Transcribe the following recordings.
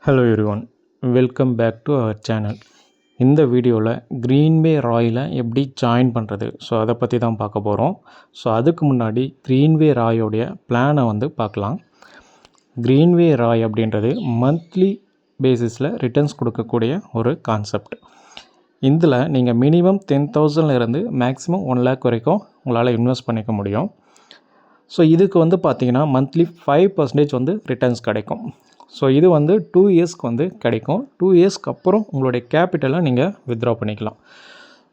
Hello everyone, welcome back to our channel. இந்த வீடியோவில் க்ரீன்வே ராயில் எப்படி ஜாயின் பண்ணுறது, ஸோ அதை பற்றி தான் பார்க்க போகிறோம். ஸோ அதுக்கு முன்னாடி க்ரீன்வே ராயோடைய பிளானை பார்க்கலாம். க்ரீன்வே ராய் அப்படின்றது மந்த்லி பேசிஸில் ரிட்டர்ன்ஸ் கொடுக்கக்கூடிய ஒரு கான்செப்ட். இதில் நீங்கள் மினிமம் 10,000 இருந்து மேக்ஸிமம் 1 lakh வரைக்கும் உங்களால் இன்வெஸ்ட் பண்ணிக்க முடியும். ஸோ இதுக்கு பார்த்தீங்கன்னா மந்த்லி 5% ரிட்டர்ன்ஸ் கிடைக்கும். ஸோ இது 2 இயர்ஸ்க்கு கிடைக்கும். 2 இயர்ஸ்க்கு அப்புறம் உங்களுடைய கேபிட்டலை நீங்கள் வித்ட்ரா பண்ணிக்கலாம்.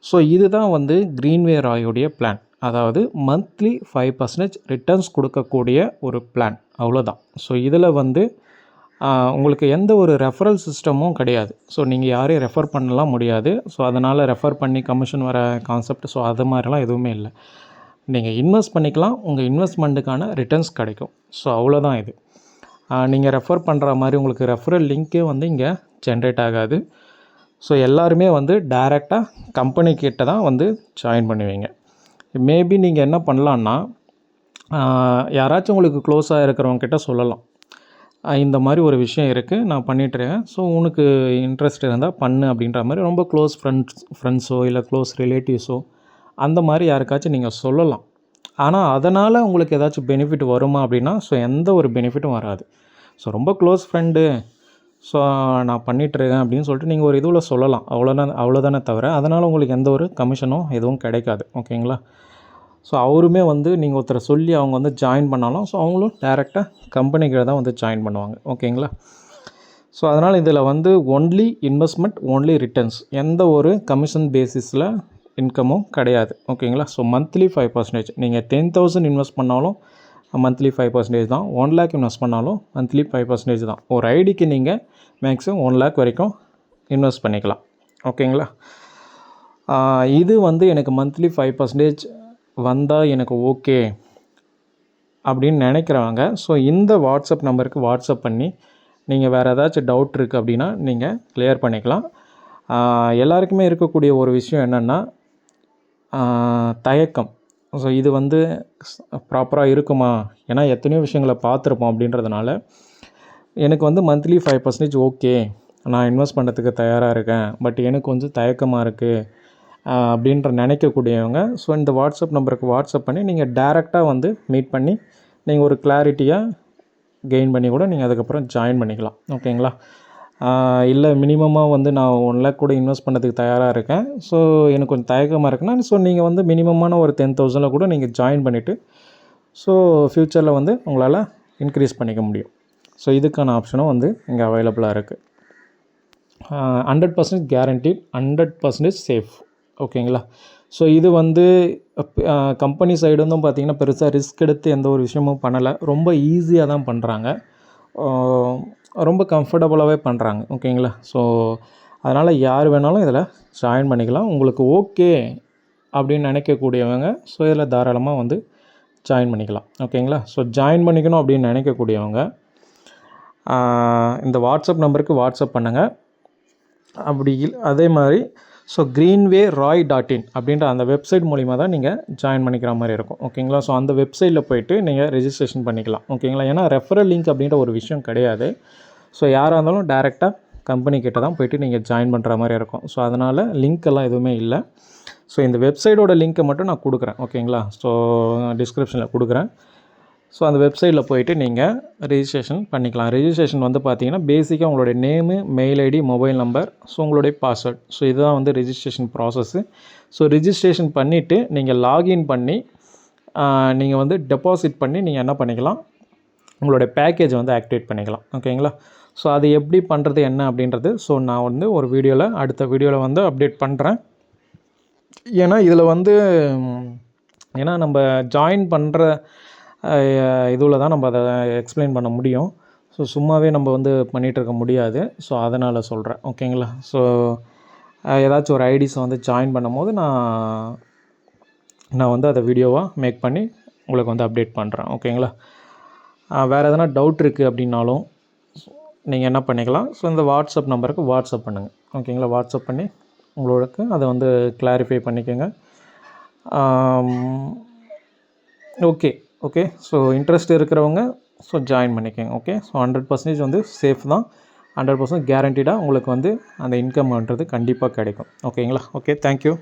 ஸோ இதுதான் க்ரீன்வே ராயோடைய பிளான். அதாவது மந்த்லி 5% ரிட்டர்ன்ஸ் கொடுக்கக்கூடிய ஒரு பிளான், அவ்வளோதான். ஸோ இதில் உங்களுக்கு எந்த ஒரு ரெஃபரல் சிஸ்டமும் கிடையாது. ஸோ நீங்கள் யாரையும் ரெஃபர் பண்ணலாம் முடியாது. ஸோ அதனால் ரெஃபர் பண்ணி கமிஷன் வர கான்செப்ட், ஸோ அது மாதிரிலாம் எதுவுமே இல்லை. நீங்கள் இன்வெஸ்ட் பண்ணிக்கலாம், உங்கள் இன்வெஸ்ட்மெண்ட்டுக்கான ரிட்டர்ன்ஸ் கிடைக்கும். ஸோ அவ்வளோதான் இது. நீங்கள் ரெஃபர் பண்ணுற மாதிரி உங்களுக்கு ரெஃபரல் லிங்க்கே இங்கே ஜென்ரேட் ஆகாது. ஸோ எல்லாருமே டைரெக்டாக கம்பெனிக்கிட்ட தான் ஜாயின் பண்ணுவீங்க. மேபி நீங்கள் என்ன பண்ணலான்னா, யாராச்சும் உங்களுக்கு க்ளோஸாக இருக்கிறவங்கக்கிட்ட சொல்லலாம், இந்த மாதிரி ஒரு விஷயம் இருக்குது, நான் பண்ணிகிட்ருக்கேன், ஸோ உனக்கு இன்ட்ரெஸ்ட் இருந்தால் பண்ணு அப்படின்ற மாதிரி ரொம்ப க்ளோஸ் ஃப்ரெண்ட்ஸோ இல்லை க்ளோஸ் ரிலேட்டிவ்ஸோ அந்த மாதிரி யாருக்காச்சும் நீங்கள் சொல்லலாம். ஆனால் அதனால் உங்களுக்கு ஏதாச்சும் பெனிஃபிட் வருமா அப்படின்னா, ஸோ எந்த ஒரு பெனிஃபிட்டும் வராது. ஸோ ரொம்ப க்ளோஸ் ஃப்ரெண்டு, ஸோ நான் பண்ணிகிட்ருக்கேன் அப்படின்னு சொல்லிட்டு நீங்கள் ஒரு இதுவில் சொல்லலாம், அவ்வளோதானே தவிர அதனால் உங்களுக்கு எந்த ஒரு கமிஷனும் எதுவும் கிடைக்காது. ஓகேங்களா? ஸோ அவருமே நீங்கள் ஒருத்தரை சொல்லி அவங்க ஜாயின் பண்ணாலும், ஸோ அவங்களும் டேரெக்டாக கம்பெனிக்கு தான் ஜாயின் பண்ணுவாங்க. ஓகேங்களா? ஸோ அதனால் இதில் ஒன்லி இன்வெஸ்ட்மெண்ட், ஒன்லி ரிட்டர்ன்ஸ், எந்த ஒரு கமிஷன் பேசிஸில் இன்கமும் கிடையாது. ஓகேங்களா? So monthly 5%. நீங்கள் 10,000 இன்வெஸ்ட் பண்ணாலும் மந்த்லி 5% தான். 1 lakh இன்வெஸ்ட் பண்ணாலும் மந்த்லி 5% தான். ஒரு ஐடிக்கு நீங்கள் மேக்ஸிமம் 1 lakh வரைக்கும் இன்வெஸ்ட் பண்ணிக்கலாம். ஓகேங்களா? இது எனக்கு மந்த்லி 5% வந்தால் எனக்கு ஓகே அப்படின்னு நினைக்கிறவங்க, ஸோ இந்த வாட்ஸ்அப் நம்பருக்கு வாட்ஸ்அப் பண்ணி நீங்கள் வேறு ஏதாச்சும் டவுட் இருக்குது அப்படின்னா நீங்கள் கிளியர் பண்ணிக்கலாம். எல்லாருக்குமே இருக்கக்கூடிய ஒரு விஷயம் என்னென்னா தயக்கம். ஸோ இது ப்ராப்பராக இருக்குமா, ஏன்னா எத்தனையோ விஷயங்களை பார்த்துருப்போம் அப்படின்றதுனால எனக்கு மந்த்லி 5% ஓகே, நான் இன்வெஸ்ட் பண்ணுறதுக்கு தயாராக இருக்கேன், பட் எனக்கு தயக்கமாக இருக்குது அப்படின்ற நினைக்கக்கூடியவங்க, ஸோ இந்த வாட்ஸ்அப் நம்பருக்கு வாட்ஸ்அப் பண்ணி நீங்கள் டேரெக்டாக மீட் பண்ணி நீங்கள் ஒரு கிளாரிட்டியாக கெயின் பண்ணி கூட நீங்கள் அதுக்கப்புறம் ஜாயின் பண்ணிக்கலாம். ஓகேங்களா? இல்லை மினிமமாக நான் 1 lakh கூட இன்வெஸ்ட் பண்ணுறதுக்கு தயாராக இருக்கேன், ஸோ எனக்கு கொஞ்சம் தயக்கமாக இருக்குன்னா, ஸோ நீங்கள் மினிமமான ஒரு 10,000 கூட நீங்கள் ஜாயின் பண்ணிவிட்டு ஸோ ஃப்யூச்சரில் உங்களால் இன்க்ரீஸ் பண்ணிக்க முடியும். ஸோ இதுக்கான ஆப்ஷனும் இங்கே அவைலபிளாக இருக்குது. 100% கேரண்டீட், 100% சேஃப். ஓகேங்களா? ஸோ இது கம்பெனி சைடு பார்த்திங்கன்னா பெருசாக ரிஸ்க் எடுத்து எந்த ஒரு விஷயமும் பண்ணலை, ரொம்ப ஈஸியாக தான் பண்ணுறாங்க, ரொம்ப கம்ஃபர்டபுளாகவே பண்ணுறாங்க. ஓகேங்களா? ஸோ அதனால் யார் வேணாலும் இதில் ஜாயின் பண்ணிக்கலாம். உங்களுக்கு ஓகே அப்படின்னு நினைக்கக்கூடியவங்க ஸோ இதில் தாராளமாக ஜாயின் பண்ணிக்கலாம். ஓகேங்களா? ஸோ ஜாயின் பண்ணிக்கணும் அப்படின்னு நினைக்கக்கூடியவங்க இந்த வாட்ஸ்அப் நம்பருக்கு வாட்ஸ்அப் பண்ணுங்கள். அப்படி அதே மாதிரி ஸோ greenwayroy.in அப்படின்ற அந்த வெப்சைட் மூலிமா தான் நீங்கள் ஜாயின் பண்ணிக்கிற மாதிரி இருக்கும். ஓகேங்களா? ஸோ அந்த வெப்சைட்டில் போய்ட்டு நீங்கள் ரெஜிஸ்ட்ரேஷன் பண்ணிக்கலாம். ஓகேங்களா? ஏன்னா ரெஃபரல் லிங்க் அப்படின்ற ஒரு விஷயம் கிடையாது. ஸோ யாராக இருந்தாலும் டேரெக்டாக கம்பெனிக்கிட்ட தான் போய்ட்டு நீங்கள் ஜாயின் பண்ணுற மாதிரி இருக்கும். ஸோ அதனால் லிங்க் எல்லாம் எதுவுமே இல்லை. ஸோ இந்த வெப்சைட்டோட லிங்க்கை மட்டும் நான் கொடுக்குறேன். ஓகேங்களா? ஸோ டிஸ்கிரிப்ஷனில் கொடுக்குறேன். ஸோ அந்த வெப்சைட்டில் போய்ட்டு நீங்கள் ரெஜிஸ்ட்ரேஷன் பண்ணிக்கலாம். ரெஜிஸ்ட்ரேஷன் பார்த்தீங்கன்னா பேசிக்காக உங்களுடைய name, mail ID, mobile number, so உங்களுடைய பாஸ்வேர்ட், ஸோ இதுதான் ரெஜிஸ்ட்ரேஷன் ப்ராசஸ்ஸு. ஸோ ரெஜிஸ்ட்ரேஷன் பண்ணிவிட்டு நீங்கள் லாகின் பண்ணி நீங்கள் டெபாசிட் பண்ணி நீங்கள் என்ன பண்ணிக்கலாம், உங்களுடைய பேக்கேஜ் ஆக்டிவேட் பண்ணிக்கலாம். ஓகேங்களா? ஸோ அது எப்படி பண்ணுறது என்ன அப்படின்றது ஸோ நான் ஒரு வீடியோவில், அடுத்த வீடியோவில் அப்டேட் பண்ணுறேன். ஏன்னா இதில் ஏன்னா நம்ம ஜாயின் பண்ணுற இதுவில் தான் நம்ம அதை எக்ஸ்பிளைன் பண்ண முடியும். ஸோ சும்மாவே நம்ம பண்ணிகிட்ருக்க முடியாது. ஸோ அதனால் சொல்கிறேன். ஓகேங்களா? ஸோ ஏதாச்சும் ஒரு ஐடிஸை ஜாயின் பண்ணும்போது நான் அதை வீடியோவாக மேக் பண்ணி உங்களுக்கு அப்டேட் பண்ணுறேன். ஓகேங்களா? வேறு எதனா டவுட் இருக்குது அப்படின்னாலும் நீங்கள் என்ன பண்ணிக்கலாம், ஸோ இந்த வாட்ஸ்அப் நம்பருக்கு வாட்ஸ்அப் பண்ணுங்கள். ஓகேங்களா? வாட்ஸ்அப் பண்ணி உங்களுக்கு அதை கிளாரிஃபை பண்ணிக்கோங்க. ஓகே ஸோ இன்ட்ரெஸ்ட் இருக்கிறவங்க ஸோ ஜாயின் பண்ணிக்கோங்க. ஓகே, ஸோ 100% சேஃப் தான். 100% கேரண்டீடாக உங்களுக்கு வந்து அந்த இன்கம்ன்றது கண்டிப்பாக கிடைக்கும். ஓகேங்களா? Okay, thank you.